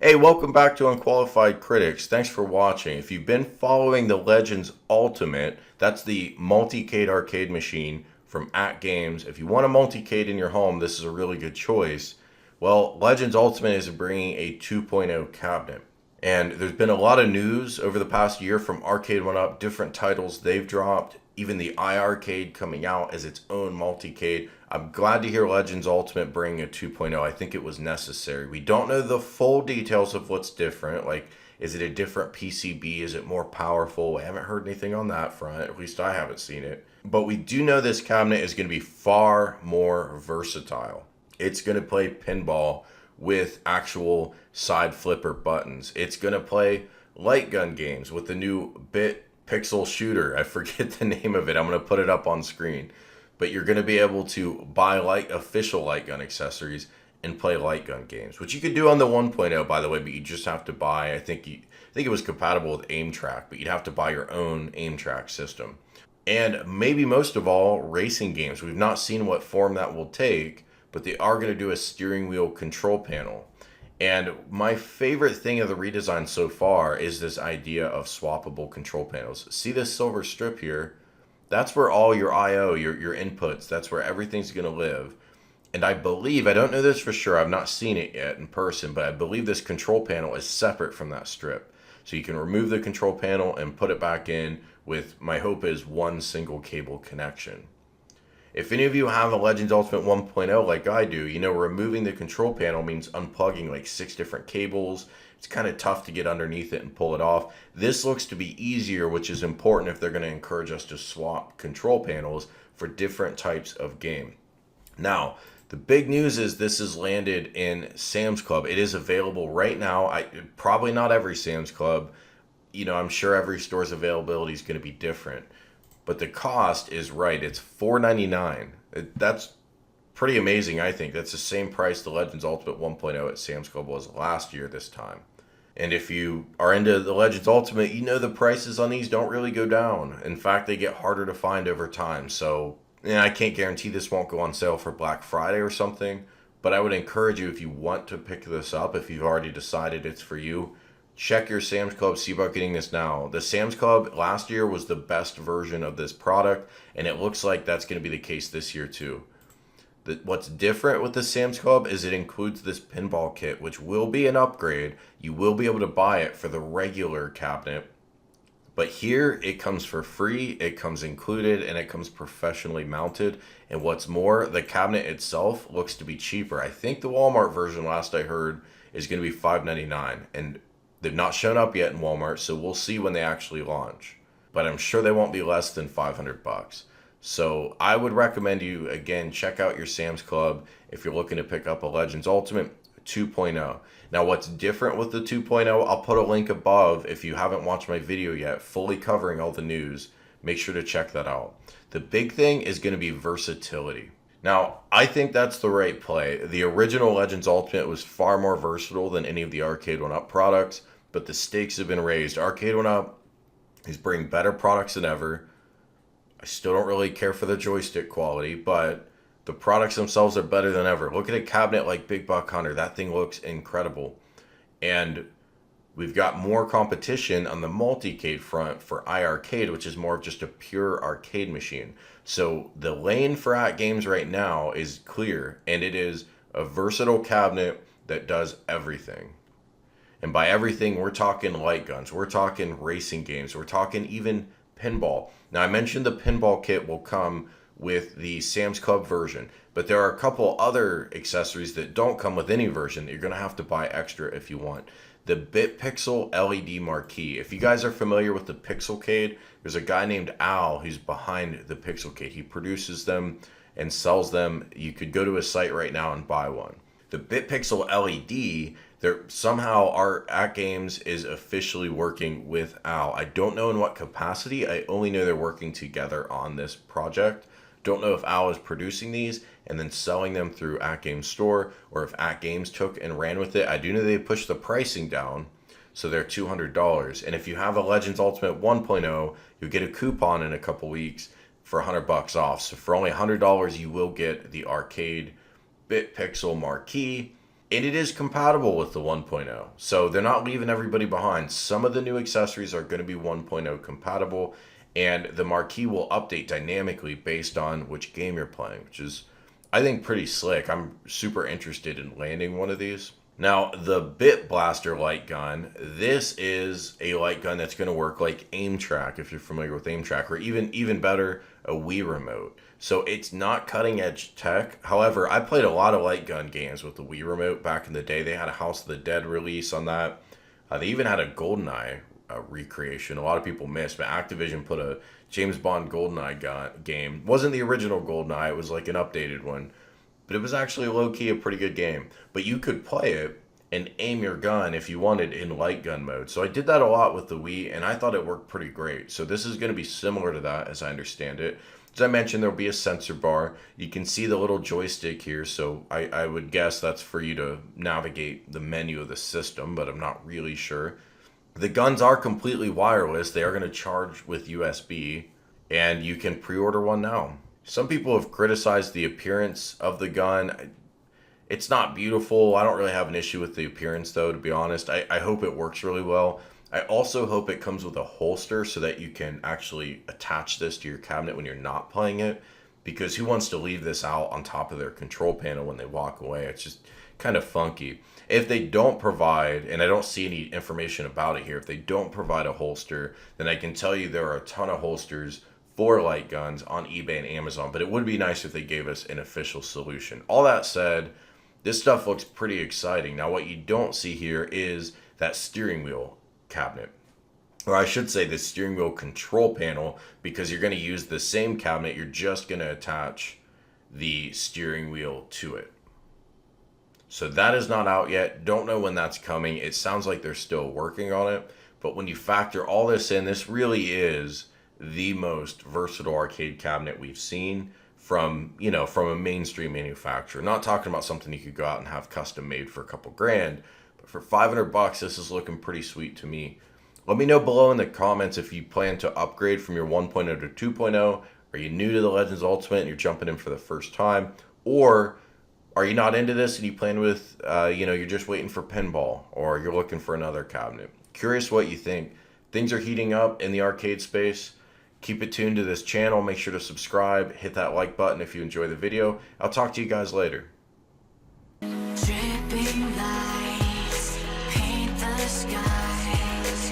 Hey, welcome back to Unqualified Critics. Thanks for watching. If you've been following the Legends Ultimate, that's the multi-cade arcade machine from At Games. If you want a multi-cade in your home, this is a really good choice. Well, Legends Ultimate is bringing a 2.0 cabinet. And there's been a lot of news over the past year from Arcade1Up, different titles they've dropped, even the iArcade coming out as its own multi-cade. I'm glad to hear Legends Ultimate bring a 2.0. I think it was necessary. We don't know the full details of what's different. Like, is it a different PCB? Is it more powerful? I haven't heard anything on that front. At least I haven't seen it. But we do know this cabinet is going to be far more versatile. It's going to play pinball with actual side flipper buttons. It's going to play light gun games with the new bit pixel shooter. I forget the name of it. I'm going to put it up on screen. But you're going to be able to buy official light gun accessories and play light gun games, which you could do on the 1.0, by the way, but you just have to buy, I think it was compatible with aim track, but you'd have to buy your own aim track system. And maybe most of all, racing games. We've not seen what form that will take, but they are going to do a steering wheel control panel. And my favorite thing of the redesign so far is this idea of swappable control panels. See this silver strip here? That's where all your I/O, your inputs, that's where everything's going to live. And I believe, I don't know this for sure, I've not seen it yet in person, but I believe this control panel is separate from that strip. So you can remove the control panel and put it back in with, my hope is, one single cable connection. If any of you have a Legends Ultimate 1.0 like I do, you know removing the control panel means unplugging like 6 different cables. It's kind of tough to get underneath it and pull it off. This looks to be easier, which is important if they're going to encourage us to swap control panels for different types of game. Now, the big news is this is landed in Sam's Club. It is available right now. Probably not every Sam's Club. You know, I'm sure every store's availability is going to be different. But the cost is right. It's $4.99. That's pretty amazing, I think. That's the same price the Legends Ultimate 1.0 at Sam's Club was last year this time. And if you are into the Legends Ultimate, you know the prices on these don't really go down. In fact, they get harder to find over time. So I can't guarantee this won't go on sale for Black Friday or something. But I would encourage you, if you want to pick this up, if you've already decided it's for you, check your Sam's Club, see about getting this now. The Sam's Club last year was the best version of this product, and it looks like that's going to be the case this year too. What's different with the Sam's Club is it includes this pinball kit, which will be an upgrade. You will be able to buy it for the regular cabinet, but here it comes for free, it comes included, and it comes professionally mounted. And what's more, the cabinet itself looks to be cheaper. I think the Walmart version, last I heard, is going to be $5.99, and they've not shown up yet in Walmart, so we'll see when they actually launch. But I'm sure they won't be less than $500. So I would recommend you, again, check out your Sam's Club if you're looking to pick up a Legends Ultimate 2.0. Now, what's different with the 2.0, I'll put a link above if you haven't watched my video yet, fully covering all the news. Make sure to check that out. The big thing is going to be versatility. Now, I think that's the right play. The original Legends Ultimate was far more versatile than any of the Arcade1Up products, but the stakes have been raised. Arcade1Up is bringing better products than ever. I still don't really care for the joystick quality, but the products themselves are better than ever. Look at a cabinet like Big Buck Hunter. That thing looks incredible. And we've got more competition on the multi-cade front for iArcade, which is more of just a pure arcade machine. So the lane for At Games right now is clear, and it is a versatile cabinet that does everything. And by everything, we're talking light guns, we're talking racing games, we're talking even pinball. Now, I mentioned the pinball kit will come with the Sam's Club version, but there are a couple other accessories that don't come with any version that you're going to have to buy extra if you want. The Bit Pixel LED marquee. If you guys are familiar with the Pixelcade, there's a guy named Al who's behind the Pixelcade. He produces them and sells them. You could go to his site right now and buy one. The Bit Pixel LED, somehow our At Games is officially working with Al. I don't know in what capacity. I only know they're working together on this project. Don't know if Al is producing these and then selling them through At Games store, or if At Games took and ran with it. I do know they pushed the pricing down, so they're $200. And if you have a Legends Ultimate 1.0, you'll get a coupon in a couple weeks for $100 off. So for only $100, you will get the arcade Bit Pixel marquee And it is compatible with the 1.0. So they're not leaving everybody behind. Some of the new accessories are going to be 1.0 compatible, and the marquee will update dynamically based on which game you're playing, which is, I think, pretty slick. I'm super interested in landing one of these. Now, the Bit Blaster light gun, this is a light gun that's going to work like aim track, if you're familiar with aim track, or even better, a Wii remote. So it's not cutting edge tech. However, I played a lot of light gun games with the Wii remote back in the day. They had a House of the Dead release on that. They even had a GoldenEye recreation. A lot of people missed, but Activision put a James Bond GoldenEye game. It wasn't the original GoldenEye, it was like an updated one. But it was actually low-key a pretty good game. But you could play it and aim your gun if you wanted in light gun mode. So I did that a lot with the Wii, and I thought it worked pretty great. So this is going to be similar to that, as I understand it. As I mentioned, there'll be a sensor bar. You can see the little joystick here, so I would guess that's for you to navigate the menu of the system, but I'm not really sure. The guns are completely wireless. They are going to charge with USB, and you can pre-order one now. Some people have criticized the appearance of the gun. It's not beautiful. I don't really have an issue with the appearance, though, to be honest. I hope it works really well. I also hope it comes with a holster so that you can actually attach this to your cabinet when you're not playing it, because who wants to leave this out on top of their control panel when they walk away? It's just kind of funky. If they don't provide, and I don't see any information about it here, if they don't provide a holster, then I can tell you there are a ton of holsters for light guns on eBay and Amazon, but it would be nice if they gave us an official solution. All that said, this stuff looks pretty exciting. Now, what you don't see here is that steering wheel cabinet, or I should say the steering wheel control panel, because you're going to use the same cabinet. You're just going to attach the steering wheel to it. So that is not out yet. Don't know when that's coming. It sounds like they're still working on it, but when you factor all this in, this really is the most versatile arcade cabinet we've seen from a mainstream manufacturer. Not talking about something you could go out and have custom made for a couple grand, but for $500, this is looking pretty sweet to me. Let me know below in the comments if you plan to upgrade from your 1.0 to 2.0. Are you new to the Legends Ultimate and you're jumping in for the first time? Or are you not into this and you plan with, you're just waiting for pinball, or you're looking for another cabinet? Curious what you think. Things are heating up in the arcade space. Keep it tuned to this channel. Make sure to subscribe. Hit that like button if you enjoy the video. I'll talk to you guys later. Dripping lights paint the skies.